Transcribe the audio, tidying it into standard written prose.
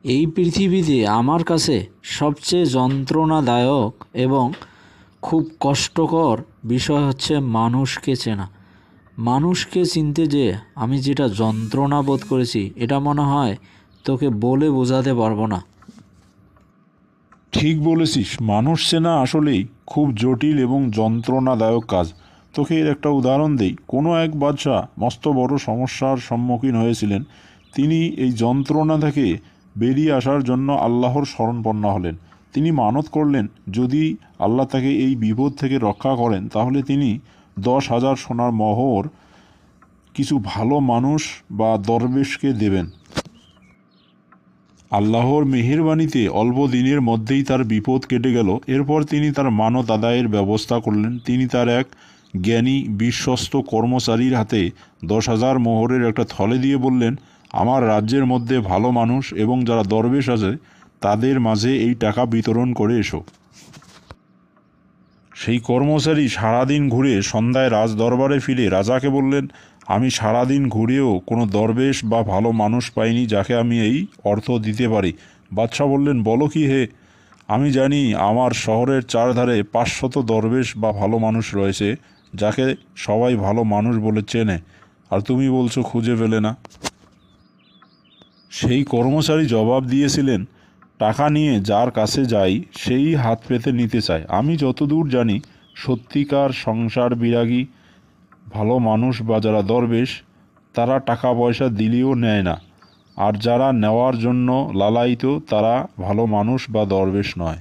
এই পৃথিবীতে আমার কাছে সবচেয়ে যন্ত্রণাদায়ক এবং খুব কষ্টকর বিষয় হচ্ছে মানুষকে চেনা। মানুষকে চিনতে যে আমি যেটা যন্ত্রণা বোধ করেছি এটা মনে হয় তোকে বলে বোঝাতে পারবো না। ঠিক বলেছিস, মানুষ চেনা আসলেই খুব জটিল এবং যন্ত্রণাদায়ক কাজ। তোকে এর একটা উদাহরণ দেই। কোনো এক বাদশাহ মস্ত বড় সমস্যার সম্মুখীন হয়েছিলেন। তিনি এই যন্ত্রণা থেকে বেরিয়ে আসার জন্য আল্লাহর শরণাপন্ন হলেন। তিনি মানত করলেন, যদি আল্লাহ তাকে এই বিপদ থেকে রক্ষা করেন তাহলে তিনি 10,000 সোনার মোহর কিছু ভালো মানুষ বা দরবেশকে দেবেন। আল্লাহর মেহেরবানিতে অল্প দিনের মধ্যেই তার বিপদ কেটে গেল। এরপর তিনি তার মানত আদায়ের ব্যবস্থা করলেন। তিনি তার এক জ্ঞানী বিশ্বস্ত কর্মচারীর হাতে 10,000 মোহরের একটা থলে দিয়ে বললেন, আমার রাজ্যের মধ্যে ভালো মানুষ এবং যারা দরবেশ আছে তাদের মাঝে এই টাকা বিতরণ করে এসো। সেই কর্মচারী সারাদিন ঘুরে সন্ধ্যায় রাজ দরবারে ফিরে রাজাকে বললেন, আমি সারাদিন ঘুরেও কোনো দরবেশ বা ভালো মানুষ পাইনি যাকে আমি এই অর্থ দিতে পারি। বাদশাহ বললেন, বলো কি হে? আমি জানি আমার শহরের চারধারে 500 দরবেশ বা ভালো মানুষ রয়েছে যাকে সবাই ভালো মানুষ বলে চেনে, আর তুমি বলছো খুঁজে পেলে না। সেই কর্মচারী জবাব দিয়েছিলেন, টাকা নিয়ে যার কাছে যাই সেই হাত পেতে নিতে চায়। আমি যতদূর জানি সত্যিকার সংসার বিরাগী ভালো মানুষ বা যারা দরবেশ তারা টাকা পয়সা দিলেও নেয় না, আর যারা নেওয়ার জন্য লালায়িত তারা ভালো মানুষ বা দরবেশ নয়।